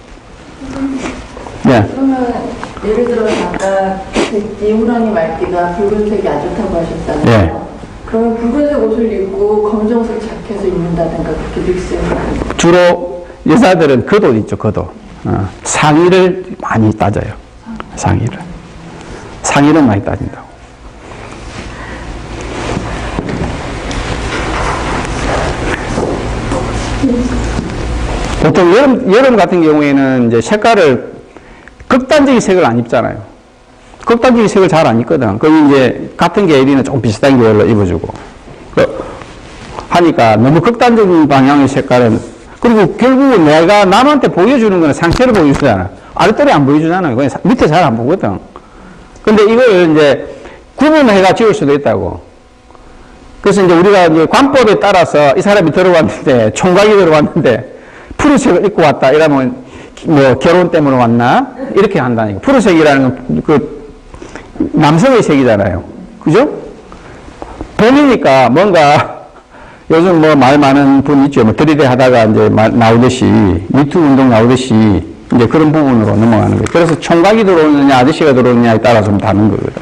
네. 그러면 예를 들어서 아까 이호랑이 말띠가 붉은색이 안 좋다고 하셨잖아요. 네. 그러면 붉은색 옷을 입고 검정색 자켓을 입는다든가 그렇게 믹스해서 주로 여자들은 겉옷 있죠, 겉옷. 상의를 많이 따져요. 상의를. 상의를 많이 따진다고. 보통 여름 같은 경우에는 이제 색깔을 극단적인 색을 안 입잖아요. 극단적인 색을 잘 안 입거든. 그럼 이제 같은 계열이는 좀 비슷한 계열로 입어주고. 하니까 너무 극단적인 방향의 색깔은, 그리고 결국은 내가 남한테 보여주는 거는 상체를 보여주잖아. 아랫도리 안 보여주잖아요. 그냥 밑에 잘 안 보거든. 근데 이걸 이제 구분해가 지울 수도 있다고. 그래서 이제 우리가 이제 관법에 따라서 이 사람이 들어왔는데, 총각이 들어왔는데, 푸른색을 입고 왔다. 이러면 뭐 결혼 때문에 왔나? 이렇게 한다니까. 푸른색이라는 건 그 남성의 색이잖아요. 그죠? 봄이니까 뭔가 요즘 뭐 말 많은 분 있죠. 뭐 들이대 하다가 이제 나오듯이, 미투 운동 나오듯이 이제 그런 부분으로 넘어가는 거예요. 그래서 총각이 들어오느냐, 아저씨가 들어오느냐에 따라 좀 다른 거거든.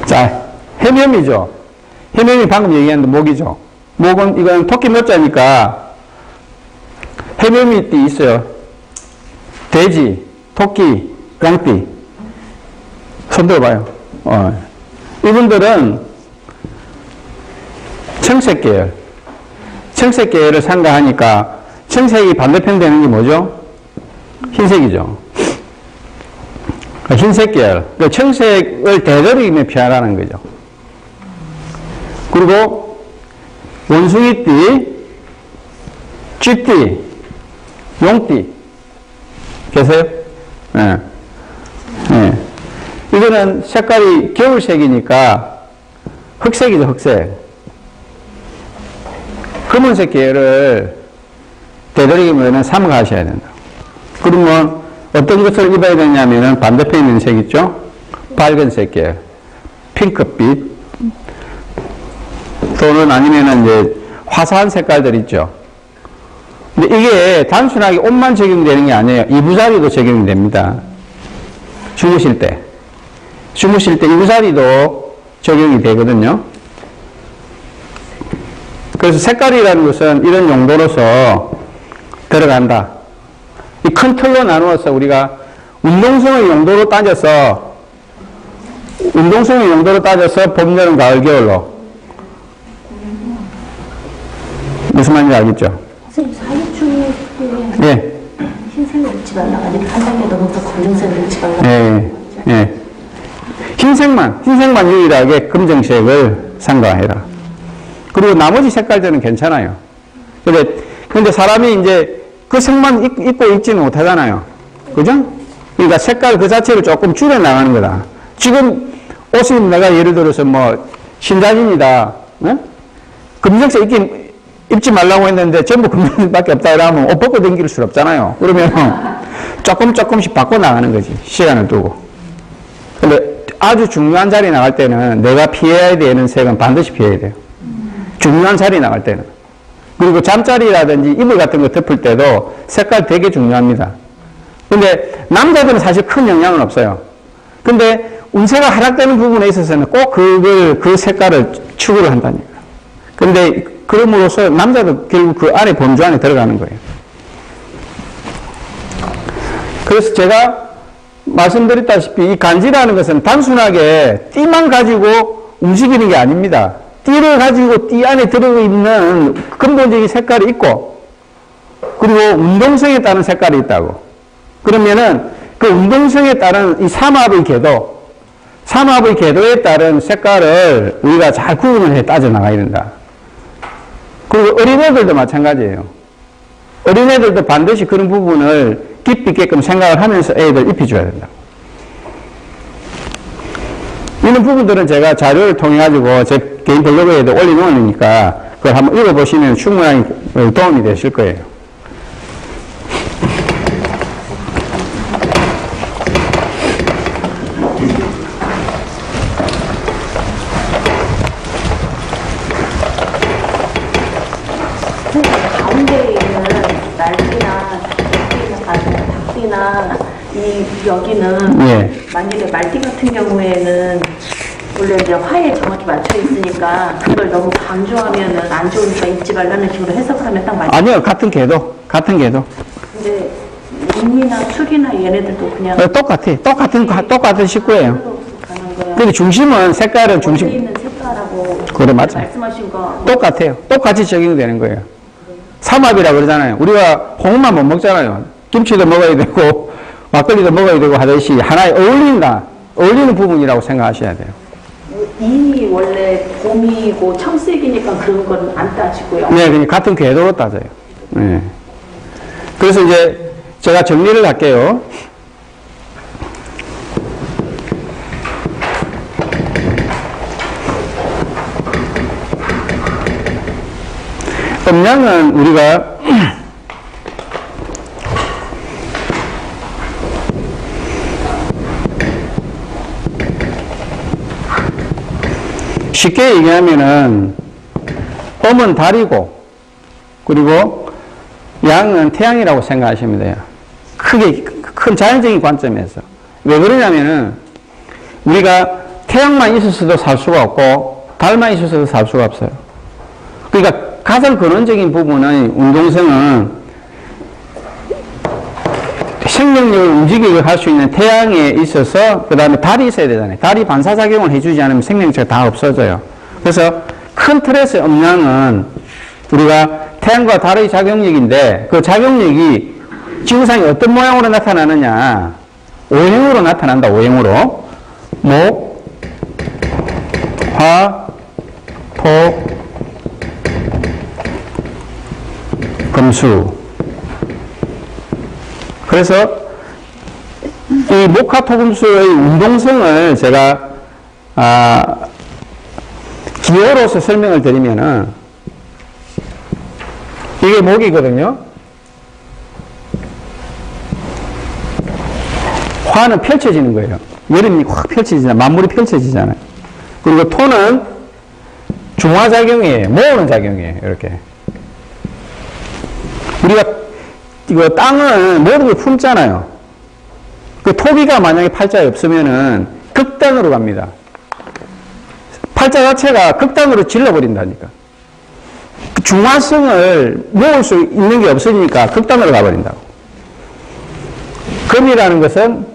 자, 해면이죠. 해면이 방금 얘기한 목이죠. 목은, 이건 토끼 몇자니까 해면이띠 있어요. 돼지, 토끼, 양띠. 손 들어봐요. 이분들은 청색 계열. 청색 계열을 상가하니까 청색이 반대편 되는 게 뭐죠? 흰색이죠. 흰색 계열. 청색을 되도록이면 피하라는 거죠. 그리고 원숭이띠, 쥐띠, 용띠. 계세요? 예. 예. 이거는 색깔이 겨울색이니까 흑색이죠, 흑색. 검은색 계열을 되도록이면 삼가하셔야 된다. 그러면 어떤 것을 입어야 되냐면은 반대편에 있는 색 있죠? 밝은색 계열. 핑크빛. 또는 아니면은 이제 화사한 색깔들 있죠? 근데 이게 단순하게 옷만 적용되는 게 아니에요. 이부자리도 적용이 됩니다. 주무실 때. 주무실 때 이부자리도 적용이 되거든요. 그래서 색깔이라는 것은 이런 용도로서 들어간다. 이 큰 틀로 나누어서 우리가 운동성의 용도로 따져서 봄, 여름, 가을, 겨울로. 무슨 말인지 알겠죠? 선생님, 사유축에 예. 흰색을 입지 말라고 하니까 한 단계 넘어서 검정색을 입지 말라고. 예. 예. 흰색만 유일하게 검정색을 상가해라. 그리고 나머지 색깔들은 괜찮아요. 근데 사람이 이제 그 색만 입고 있지는 못하잖아요. 그죠? 그러니까 색깔 그 자체를 조금 줄여 나가는 거다. 지금 옷이 내가 예를 들어서 뭐 신자진이다. 네? 검정색 입지 말라고 했는데 전부 검정색밖에 없다 이러면 옷 벗고 다닐 수 없잖아요. 그러면 조금씩 바꿔 나가는 거지. 시간을 두고. 근데 아주 중요한 자리 나갈 때는 내가 피해야 되는 색은 반드시 피해야 돼요. 중요한 자리 나갈 때는. 그리고 잠자리라든지 이불 같은 거 덮을 때도 색깔 되게 중요합니다. 근데 남자들은 사실 큰 영향은 없어요. 근데 운세가 하락되는 부분에 있어서는 꼭 그 색깔을 추구를 한다니까. 근데 그럼으로써 남자도 결국 그 안에 범주 안에 들어가는 거예요. 그래서 제가 말씀드렸다시피 이 간지라는 것은 단순하게 띠만 가지고 움직이는 게 아닙니다. 띠를 가지고 띠 안에 들어있는 근본적인 색깔이 있고, 그리고 운동성에 따른 색깔이 있다고. 그러면은 그 운동성에 따른 이 삼합의 궤도에 따른 색깔을 우리가 잘 구분을 해 따져나가야 된다. 그리고 어린애들도 마찬가지예요. 어린애들도 반드시 그런 부분을 깊이 있게끔 생각을 하면서 애들 입혀줘야 된다. 이런 부분들은 제가 자료를 통해 가지고 제 개인 블로그에도 올려놓으니까 그걸 한번 읽어보시면 충분히 도움이 되실 거예요. 가운데에 있는 날띠나 닭띠나 이 여기는 예. 만약에 말띠 같은 경우에는 원래 이제 화에 정확히 맞춰 있으니까 그걸 너무 강조하면은 안 좋으니까 입지 말라는 식으로 해석하면 딱 맞죠. 아니요, 같은 궤도. 근데 인이나 술이나 얘네들도 그냥 똑같은 식구예요. 가는 거야. 근데 중심은 색깔은 원래 중심 있는 색깔하고 그래, 맞아요. 말씀하신 거 똑같아요. 똑같이 적용되는 거예요. 삼합이라 그러잖아요. 우리가 홍만 못 먹잖아요. 김치도 먹어야 되고 막걸리도 먹어야 되고 하듯이 하나에 어울리는 부분이라고 생각하셔야 돼요. 인이 원래 봄이고 청색이니까 그런 건 안 따지고요. 네, 그냥 같은 궤도로 따져요. 네. 그래서 이제 제가 정리를 할게요. 음양은 우리가 쉽게 얘기하면은 음은 달이고 그리고 양은 태양이라고 생각하시면 돼요. 큰 자연적인 관점에서. 왜 그러냐면은 우리가 태양만 있었어도 살 수가 없고 달만 있었어도 살 수가 없어요. 그러니까 가장 근원적인 부분은 운동성은 생명력을 움직이게 할 수 있는 태양에 있어서 그 다음에 달이 있어야 되잖아요. 달이 반사작용을 해주지 않으면 생명체가 다 없어져요. 그래서 큰 틀에서 음양은 우리가 태양과 달의 작용력인데 그 작용력이 지구상에 어떤 모양으로 나타나느냐 오행으로 나타난다. 오행으로 목, 화, 토, 금수. 그래서 이 목화토금수의 운동성을 제가 기호로서 설명을 드리면은 이게 목이거든요. 화는 펼쳐지는 거예요. 여름이 확 펼쳐지잖아요. 만물이 펼쳐지잖아요. 그리고 토는 중화작용이에요. 모으는 작용이에요. 이렇게. 우리가 이거 땅을 모든 걸 품잖아요. 그 토기가 만약에 팔자에 없으면은 극단으로 갑니다. 팔자 자체가 극단으로 질러버린다니까. 그 중화성을 모을 수 있는 게 없으니까 극단으로 가버린다고. 금이라는 것은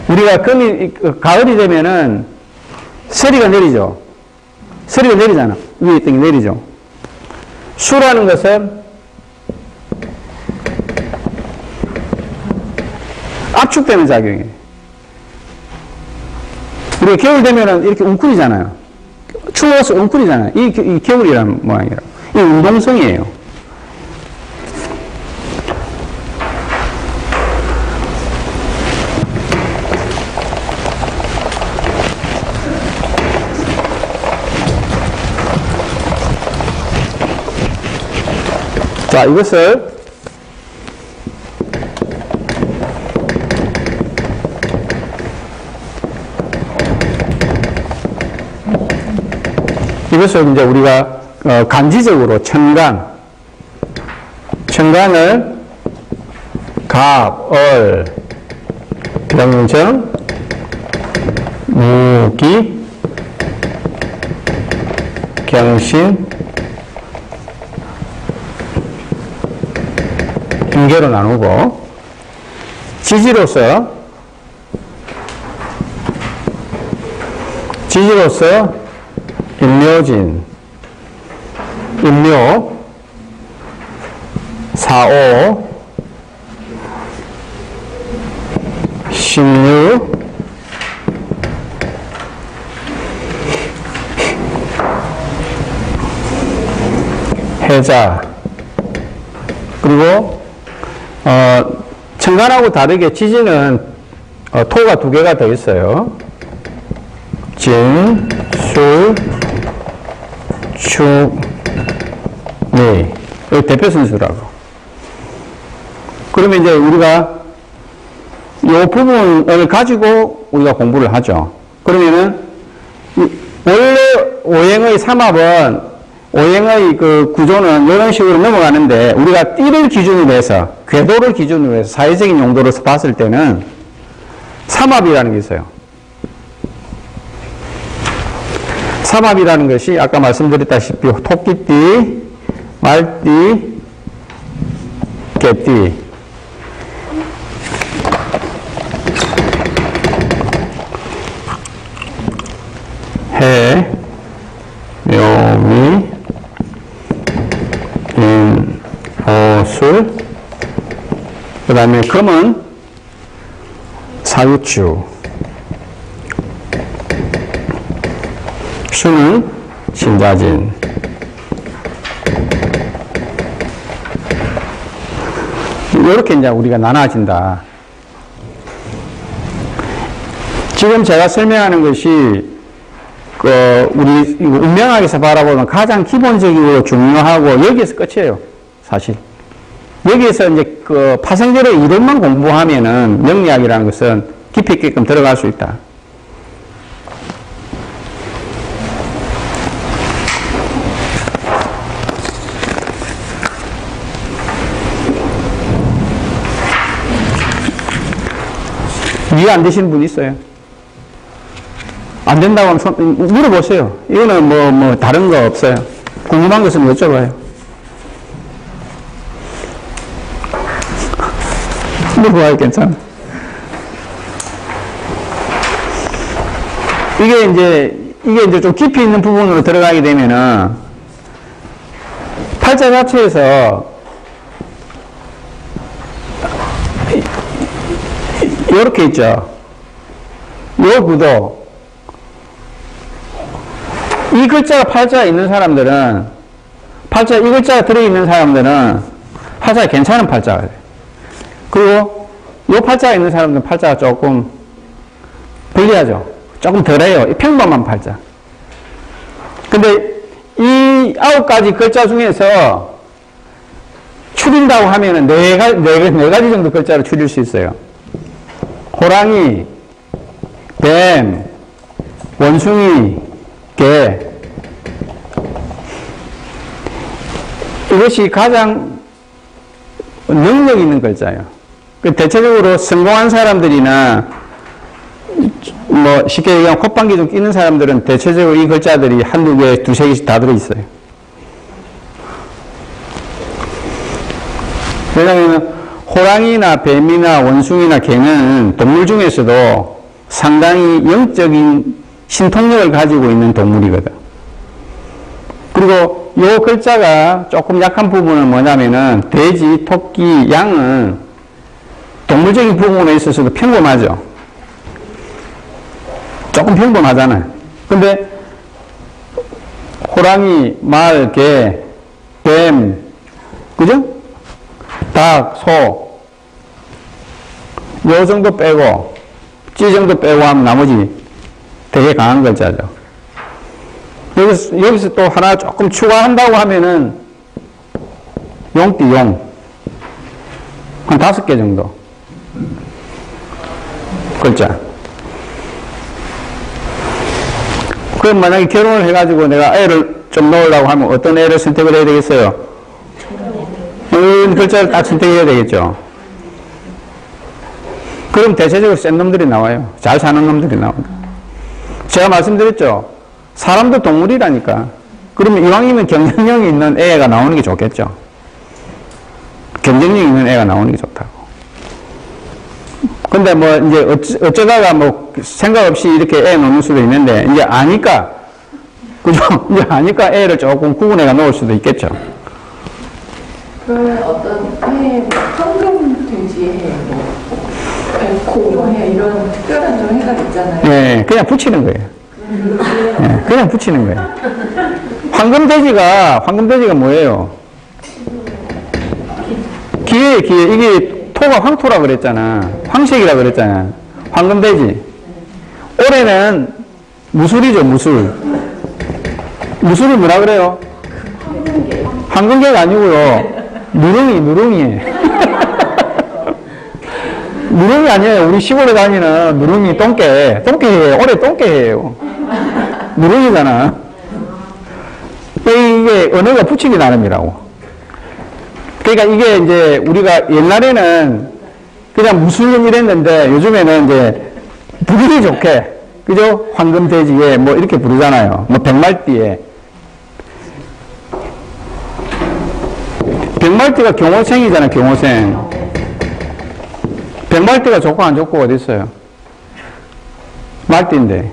우리가 가을이 되면은 서리가 내리죠. 서리가 내리잖아. 위에 있던 게 내리죠. 수라는 것은 압축되는 작용이에요. 우리가 겨울 되면은 이렇게 웅크리잖아요. 추워서 웅크리잖아요. 이 겨울이라는 모양이라고. 이 운동성이에요. 자, 이것을 이제 우리가 간지적으로 천간을 갑, 을, 병정, 무기, 경신, 임계로 나누고 지지로서 임묘진, 임묘, 사오, 신유, 해자. 그리고 청간하고 다르게 지지는 토가 두 개가 더 있어요. 진, 술, 축, 네. 이 대표 선수라고. 그러면 이제 우리가 이 부분을 가지고 우리가 공부를 하죠. 그러면은 원래 오행의 삼합은 오행의 그 구조는 이런 식으로 넘어가는데 우리가 띠를 기준으로 해서 궤도를 기준으로 해서 사회적인 용도로 봤을 때는 삼합이라는 게 있어요. 삼합이라는 것이 아까 말씀드렸다시피 토끼띠, 말띠, 개띠. 해, 묘미, 인, 오술, 그 다음에 금은 사유축, 수는 신자진. 이렇게 이제 우리가 나눠진다. 지금 제가 설명하는 것이 우리 운명학에서 바라보는 가장 기본적이고 중요하고 여기에서 끝이에요, 사실. 여기에서 이제 파생적으로 이론만 공부하면은 명리학이라는 것은 깊이 있게끔 들어갈 수 있다. 이해 안 되시는 분 있어요? 안 된다고 하면 물어보세요. 이거는 다른 거 없어요. 궁금한 것은 여쭤봐요. 물어봐요, 괜찮아. 이게 이제 좀 깊이 있는 부분으로 들어가게 되면은, 팔자 자체에서, 이렇게 있죠. 요 구도. 이 글자가 팔자에 있는 사람들은, 이 글자가 들어있는 사람들은 팔자가 괜찮은 팔자가 돼요. 그리고 이 팔자가 있는 사람들은 팔자가 조금 불리하죠. 조금 덜해요. 평범한 팔자. 근데 이 9가지 글자 중에서 추린다고 하면은 네 가지 정도 글자를 추릴 수 있어요. 호랑이, 뱀, 원숭이, 개. 이것이 가장 능력 있는 글자예요. 대체적으로 성공한 사람들이나 쉽게 얘기하면 콧방귀 좀 끼는 사람들은 대체적으로 이 글자들이 한두 개, 두세 개씩 다 들어있어요. 왜냐하면 호랑이나 뱀이나 원숭이나 개는 동물 중에서도 상당히 영적인 신통력을 가지고 있는 동물이거든. 그리고 이 글자가 조금 약한 부분은 뭐냐면은 돼지, 토끼, 양은 동물적인 부분에 있어서도 평범하죠. 조금 평범하잖아요. 근데 호랑이, 말, 개, 뱀, 그죠? 닭, 소, 요 정도 빼고, 찌 정도 빼고 하면 나머지 되게 강한 글자죠. 여기서 또 하나 조금 추가한다고 하면은, 용띠, 용. 한 5개 정도. 글자. 그럼 만약에 결혼을 해가지고 내가 애를 좀 넣으려고 하면 어떤 애를 선택을 해야 되겠어요? 글자를 딱 선택해야 되겠죠. 그럼 대체적으로 센 놈들이 나와요. 잘 사는 놈들이 나옵니다. 제가 말씀드렸죠. 사람도 동물이라니까. 그러면 이왕이면 경쟁력이 있는 애가 나오는 게 좋겠죠. 경쟁력 있는 애가 나오는 게 좋다고. 근데 이제 어쩌다가 생각 없이 이렇게 애 놓는 수도 있는데, 이제 아니까, 그죠? 이제 아니까 애를 조금 구분해가 놓을 수도 있겠죠. 그러면 어떤 해, 황금 돼지 해, 뱀코 고요해 이런 특별한 좀 해가 있잖아요. 네, 그냥 붙이는 거예요. 네, 그냥 붙이는 거예요. 황금돼지가 뭐예요? 기회예요, 기회. 이게 토가 황토라 그랬잖아. 황색이라 그랬잖아. 황금돼지. 올해는 무술이죠, 무술. 무술이 뭐라 그래요? 황금개가 아니고요. 누룽이. 누룽이 아니에요. 우리 시골에 다니는 누룽이 똥개예요. 올해 똥개예요. 누룽이잖아. 이게 언어가 붙이기 나름이라고. 그러니까 이게 이제 우리가 옛날에는 그냥 무술용 이랬는데 요즘에는 이제 부르기 좋게, 그죠? 황금돼지에 뭐 이렇게 부르잖아요. 뭐 백말띠에. 백말띠가 경호생이잖아, 경호생. 백말띠가 좋고 안 좋고 어디 있어요? 말띠인데.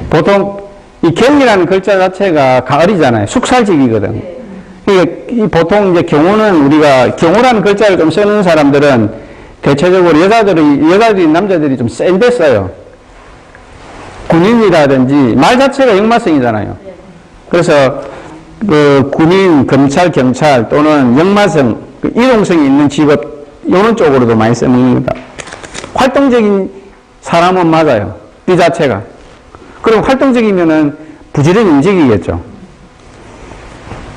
보통 이 경이라는 글자 자체가 가을이잖아요. 숙살직이거든. 그러니까 이 보통 이제 경호는 우리가 경호라는 글자를 좀 쓰는 사람들은 대체적으로 여자들이 남자들이 좀 센데 써요. 군인이라든지 말 자체가 역마성이잖아요. 그래서 그 군인, 검찰, 경찰 또는 역마성, 그 이동성이 있는 직업 이런 쪽으로도 많이 쓰는 겁니다. 활동적인 사람은 맞아요. 이 자체가. 그리고 활동적이면은 부지런히 움직이겠죠.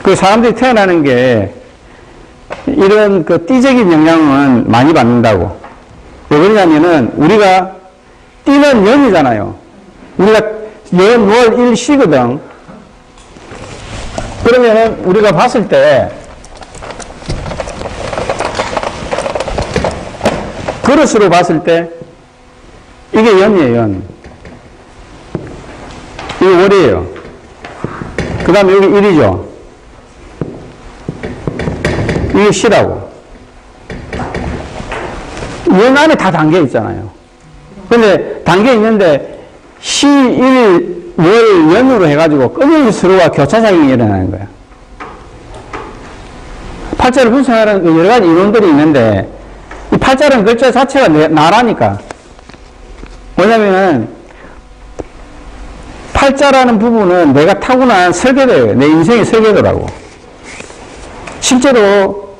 그 사람들이 태어나는 게 이런 그 띠적인 영향은 많이 받는다고. 왜 그러냐면은 우리가 띠는 연이잖아요. 우리가 연, 월, 일, 시거든. 그러면은 우리가 봤을 때 그릇으로 봤을 때 이게 연이에요, 연. 이게 월이에요. 그 다음에 여기 일이죠. 이게 시라고. 연 안에 다 담겨 있잖아요. 근데 담겨 있는데 시, 일, 월, 연으로 해가지고 끊임수로와 교차작용이 일어나는 거야. 팔자를 분석하는 여러 가지 이론들이 있는데 이 팔자라는 글자 자체가 나라니까. 뭐냐면은 팔자라는 부분은 내가 타고난 설계도예요. 내 인생의 설계도라고. 실제로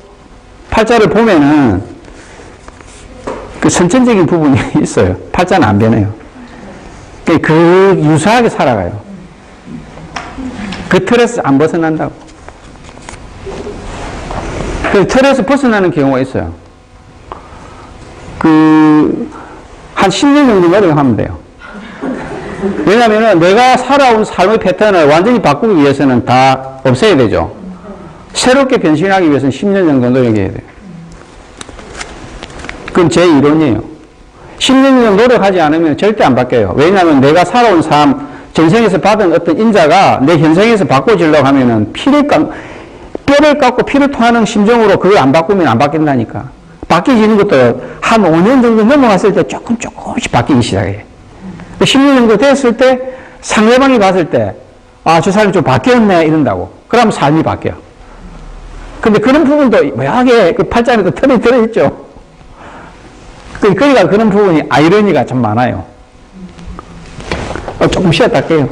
팔자를 보면은 그 선천적인 부분이 있어요. 팔자는 안 변해요. 그 유사하게 살아가요. 그 틀에서 안 벗어난다고. 그 틀에서 벗어나는 경우가 있어요. 한 10년 정도 노력하면 돼요. 왜냐면은 내가 살아온 삶의 패턴을 완전히 바꾸기 위해서는 다 없애야 되죠. 새롭게 변신하기 위해서는 10년 정도 노력해야 돼요. 그건 제 이론이에요. 10년 정도 노력하지 않으면 절대 안 바뀌어요. 왜냐하면 내가 살아온 삶, 전생에서 받은 어떤 인자가 내 현생에서 바꿔주려고 하면은 뼈를 깎고 피를 토하는 심정으로 그걸 안 바꾸면 안 바뀐다니까. 바뀌지는 것도 한 5년 정도 넘어갔을 때 조금씩 바뀌기 시작해. 10년 정도 됐을 때 상대방이 봤을 때 아, 저 사람이 좀 바뀌었네 이런다고. 그러면 삶이 바뀌어. 근데 그런 부분도 묘하게 그 팔자에도 털이 들어있죠. 그러니까 그런 부분이 아이러니가 좀 많아요. 조금 쉬었다 할게요.